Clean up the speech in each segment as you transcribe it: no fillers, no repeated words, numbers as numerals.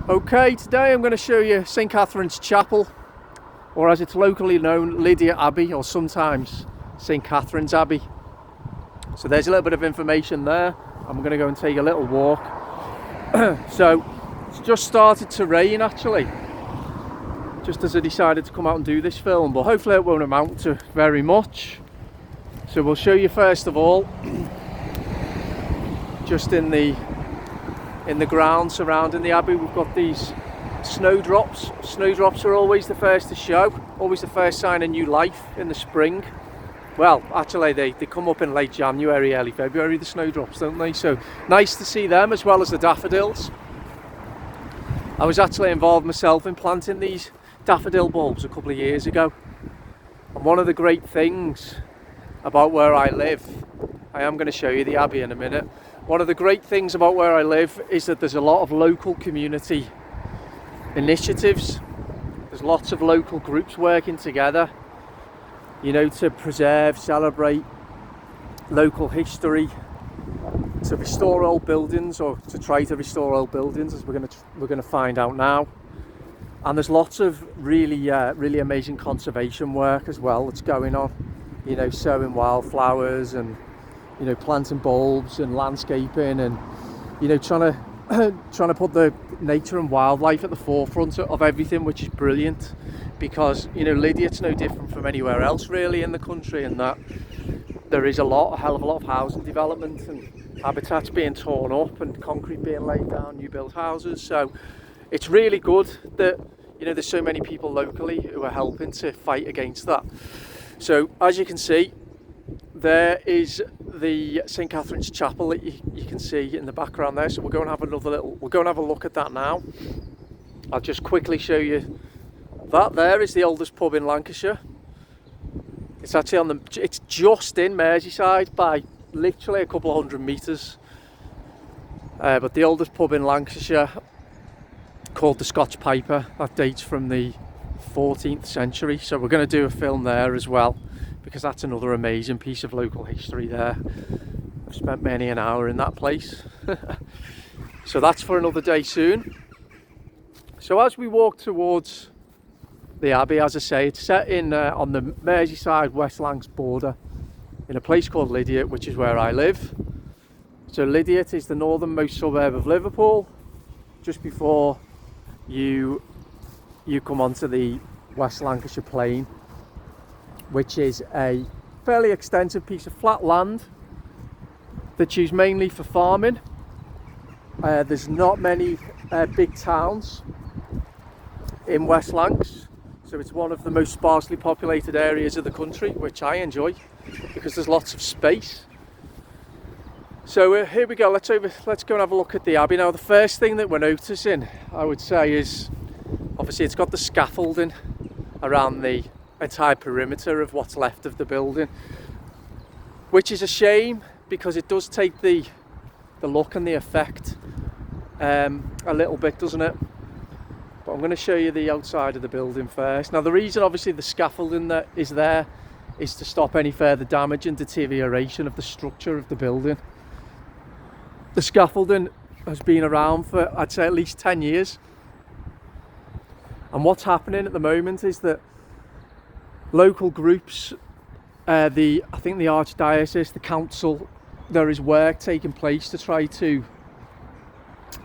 Okay, today I'm going to show you St Catherine's Chapel, or as it's locally known, Lydiate Abbey, or sometimes St Catherine's Abbey. So there's a little bit of information there. I'm going to go and take a little walk. So it's just started to rain actually, just as I decided to come out and do this film, but hopefully it won't amount to very much. So we'll show you first of all, just in the ground surrounding the Abbey, we've got these snowdrops. Snowdrops are always the first to show, always the first sign of new life in the spring. Well, actually they come up in late January, early February, the snowdrops, don't they? So nice to see them, as well as the daffodils. I was actually involved myself in planting these daffodil bulbs a couple of years ago. And one of the great things about where I live, I am going to show you the Abbey in a minute. One of the great things about where I live is that there's a lot of local community initiatives. There's lots of local groups working together, you know, to preserve, celebrate local history, to restore old buildings, or to try to restore old buildings, as we're going to find out now. And there's lots of really amazing conservation work as well that's going on, you know, sowing wildflowers and, you know, planting bulbs and landscaping, and, you know, trying to put the nature and wildlife at the forefront of everything, which is brilliant, because, you know, Lydiate's no different from anywhere else really in the country, in that there is a hell of a lot of housing development and habitats being torn up and concrete being laid down, new built houses. So it's really good that, you know, there's so many people locally who are helping to fight against that. So as you can see, there is the St Catherine's Chapel that you can see in the background there. So we'll go and have a look at that now. I'll just quickly show you that. There is the oldest pub in Lancashire. It's actually it's just in Merseyside by literally a couple of 100 metres. But the oldest pub in Lancashire, called the Scotch Piper, that dates from the 14th century. So we're going to do a film there as well, because that's another amazing piece of local history there. I've spent many an hour in that place. So that's for another day soon. So as we walk towards the Abbey, as I say, it's set in on the Merseyside West Lancs border, in a place called Lydiate, which is where I live. So Lydiate is the northernmost suburb of Liverpool, just before you come onto the West Lancashire Plain, which is a fairly extensive piece of flat land that's used mainly for farming. There's not many big towns in West Lancs, so it's one of the most sparsely populated areas of the country, which I enjoy because there's lots of space. So here we go, let's go and have a look at the Abbey. Now the first thing that we're noticing, I would say, is obviously it's got the scaffolding around the entire perimeter of what's left of the building, which is a shame because it does take the look and the effect a little bit, doesn't it? But I'm going to show you the outside of the building first. Now the reason obviously the scaffolding that is there is to stop any further damage and deterioration of the structure of the building. The scaffolding has been around for, I'd say, at least 10 years. And what's happening at the moment is that local groups, I think the Archdiocese, the council, there is work taking place to try to,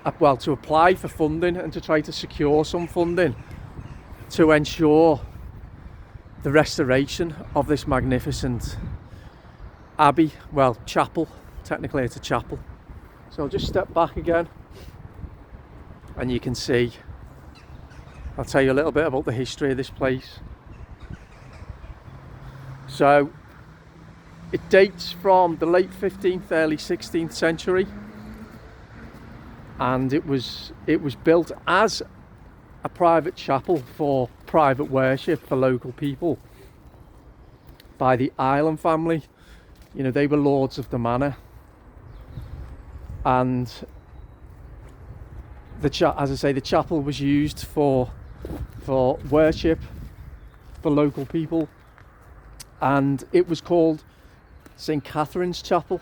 to apply for funding and to try to secure some funding to ensure the restoration of this magnificent Abbey, well, chapel. Technically it's a chapel. So I'll just step back again and you can see, I'll tell you a little bit about the history of this place. So it dates from the late 15th, early 16th century, and it was built as a private chapel for private worship for local people by the Island family. You know, they were lords of the manor, and as I say, the chapel was used for worship for local people, and it was called St Catherine's Chapel.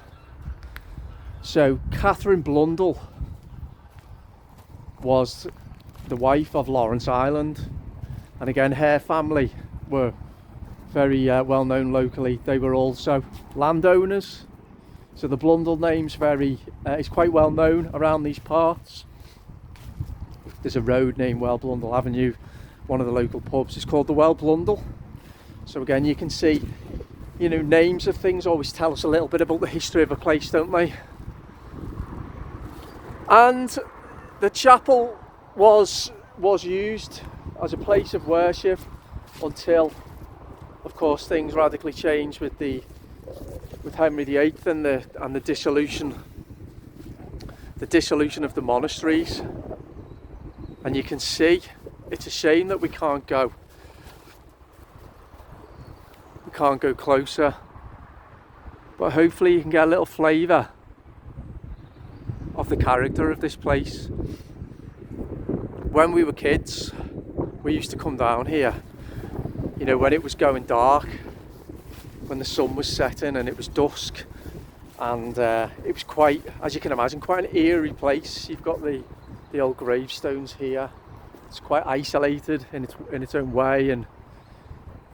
So Catherine Blundell was the wife of Lawrence Island, and again her family were very well known locally. They were also landowners, so the Blundell name's is quite well known around these parts. There's a road named Well Blundell Avenue. One of the local pubs is called the Well Blundell. So again, you can see, you know, names of things always tell us a little bit about the history of a place, don't they? And the chapel was used as a place of worship until, of course, things radically changed with Henry VIII and the dissolution of the monasteries. And you can see it's a shame that we can't go closer, but hopefully you can get a little flavour of the character of this place. When we were kids, we used to come down here, you know, when it was going dark, when the sun was setting and it was dusk, and it was quite, as you can imagine, quite an eerie place. You've got the old gravestones here. It's quite isolated in its own way, and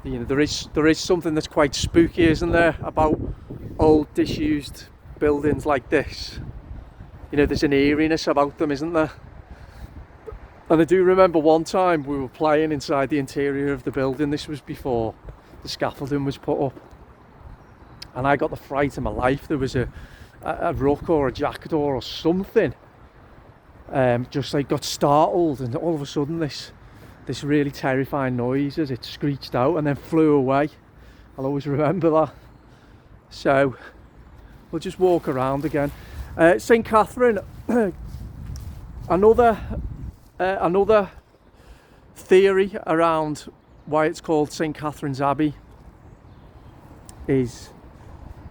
you know, there is something that's quite spooky, isn't there, about old disused buildings like this. You know, there's an eeriness about them, isn't there? And I do remember one time we were playing inside the interior of the building. This was before the scaffolding was put up, and I got the fright of my life. There was a rook or a jackdaw or something, just like got startled, and all of a sudden this really terrifying noise as it screeched out and then flew away. I'll always remember that. So we'll just walk around again. St. Catherine, another theory around why it's called St. Catherine's Abbey is,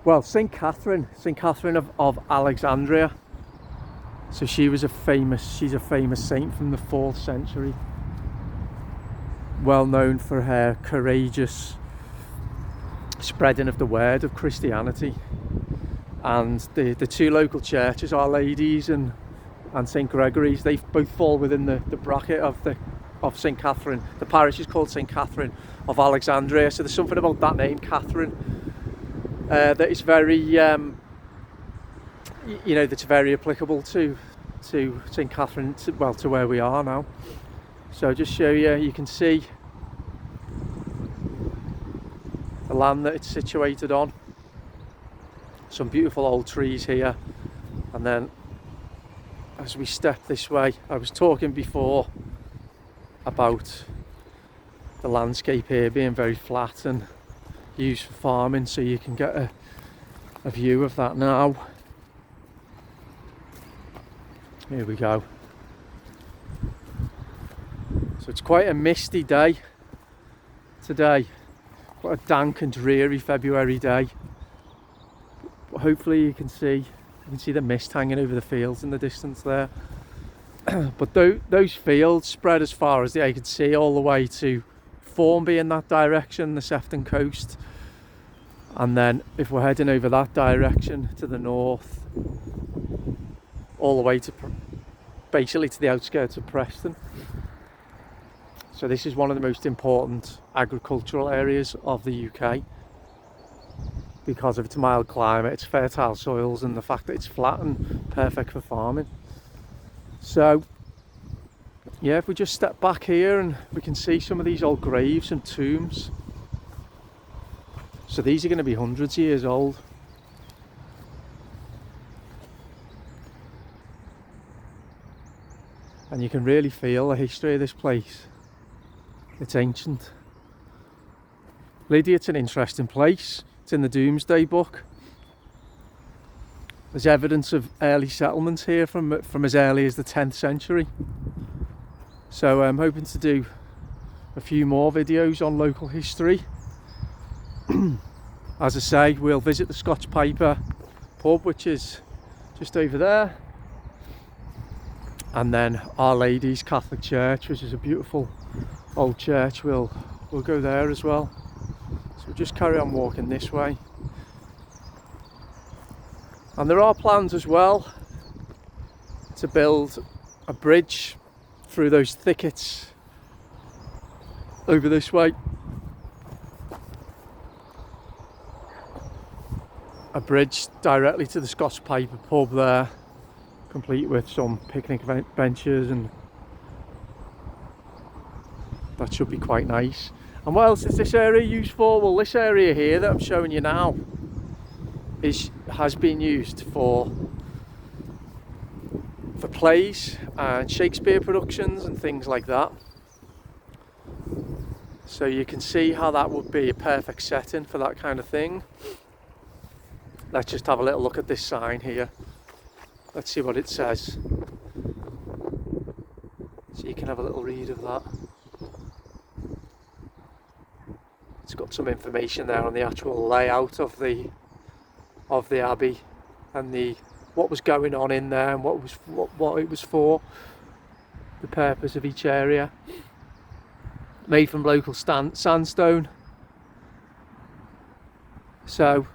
well, St. Catherine of Alexandria. So she's a famous saint from the 4th century, well known for her courageous spreading of the word of Christianity. And the two local churches, Our Lady's and St. Gregory's, they both fall within the bracket of St. Catherine. The parish is called St. Catherine of Alexandria, so there's something about that name, Catherine, that is very, you know, that's very applicable to St. Catherine, to where we are now. So I'll just show you, you can see the land that it's situated on. Some beautiful old trees here, and then as we step this way, I was talking before about the landscape here being very flat and used for farming, so you can get a view of that now. Here we go. So it's quite a misty day today, quite a dank and dreary February day. But hopefully you can see the mist hanging over the fields in the distance there. But those fields spread as far as the eye could see, all the way to Formby in that direction, the Sefton coast. And then if we're heading over that direction to the north, all the way to basically to the outskirts of Preston. So this is one of the most important agricultural areas of the UK because of its mild climate, its fertile soils, and the fact that it's flat and perfect for farming. So yeah, if we just step back here and we can see some of these old graves and tombs. So these are going to be hundreds of years old. And you can really feel the history of this place. It's ancient. Lydiate's an interesting place. It's in the Domesday Book. There's evidence of early settlements here from as early as the 10th century. So I'm hoping to do a few more videos on local history. As I say, we'll visit the Scotch Piper pub, which is just over there. And then Our Lady's Catholic Church, which is a beautiful old church. We'll go there as well. So we'll just carry on walking this way. And there are plans as well to build a bridge through those thickets over this way. A bridge directly to the Scots Piper pub there, complete with some picnic benches, and that should be quite nice. And what else is this area used for? Well, this area here that I'm showing you now has been used for plays and Shakespeare productions and things like that. So you can see how that would be a perfect setting for that kind of thing. Let's just have a little look at this sign here. Let's see what it says. So you can have a little read of that. It's got some information there on the actual layout of the Abbey and what was going on in there and what it was for, the purpose of each area. Made from local sandstone. So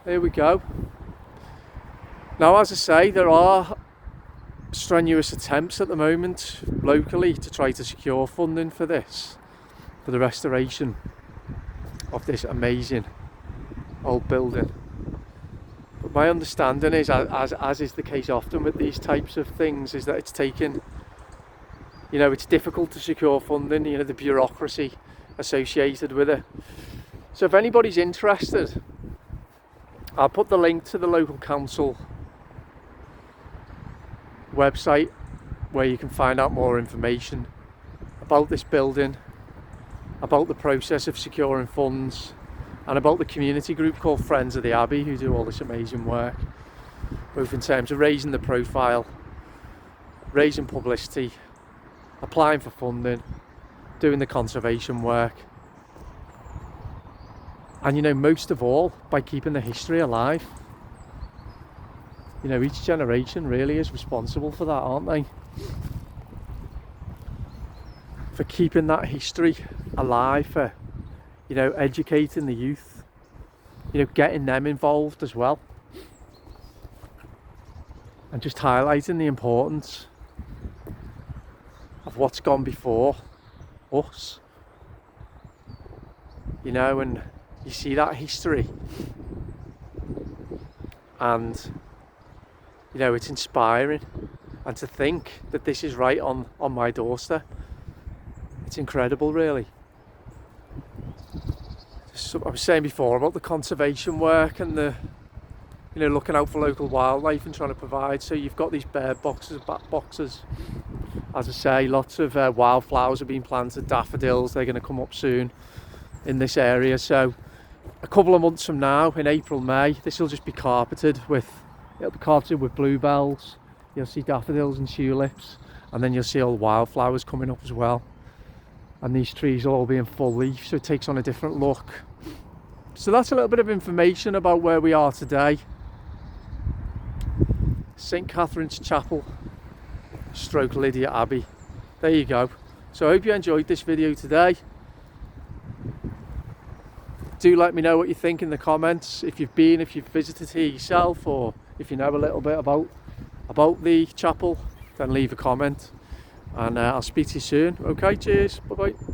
there we go. Now, as I say, there are strenuous attempts at the moment locally to try to secure funding for this, for the restoration of this amazing old building. But my understanding is, as is the case often with these types of things, is that it's taken, you know, it's difficult to secure funding, you know, the bureaucracy associated with it. So if anybody's interested, I'll put the link to the local council website where you can find out more information about this building, about the process of securing funds, and about the community group called Friends of the Abbey, who do all this amazing work, both in terms of raising the profile, raising publicity, applying for funding, doing the conservation work, and, you know, most of all, by keeping the history alive. You know, each generation really is responsible for that, aren't they? For keeping that history alive, for, you know, educating the youth, you know, getting them involved as well, and just highlighting the importance of what's gone before us, you know. And you see that history, and, you know, it's inspiring. And to think that this is right on my doorstep, it's incredible, really. So I was saying before about the conservation work and the, you know, looking out for local wildlife and trying to provide. So you've got these bird boxes, bat boxes. As I say, lots of wildflowers have been planted, daffodils, they're going to come up soon in this area. So a couple of months from now, in April, May, this will just be carpeted with, it'll be carpeted with bluebells. You'll see daffodils and tulips, and then you'll see all the wildflowers coming up as well. And these trees will all be in full leaf, so it takes on a different look. So that's a little bit of information about where we are today. St. Catherine's Chapel, stroke Lydiate Abbey. There you go. So I hope you enjoyed this video today. Do let me know what you think in the comments. If you've visited here yourself, or if you know a little bit about the chapel, then leave a comment, and I'll speak to you soon. Okay, cheers, bye bye.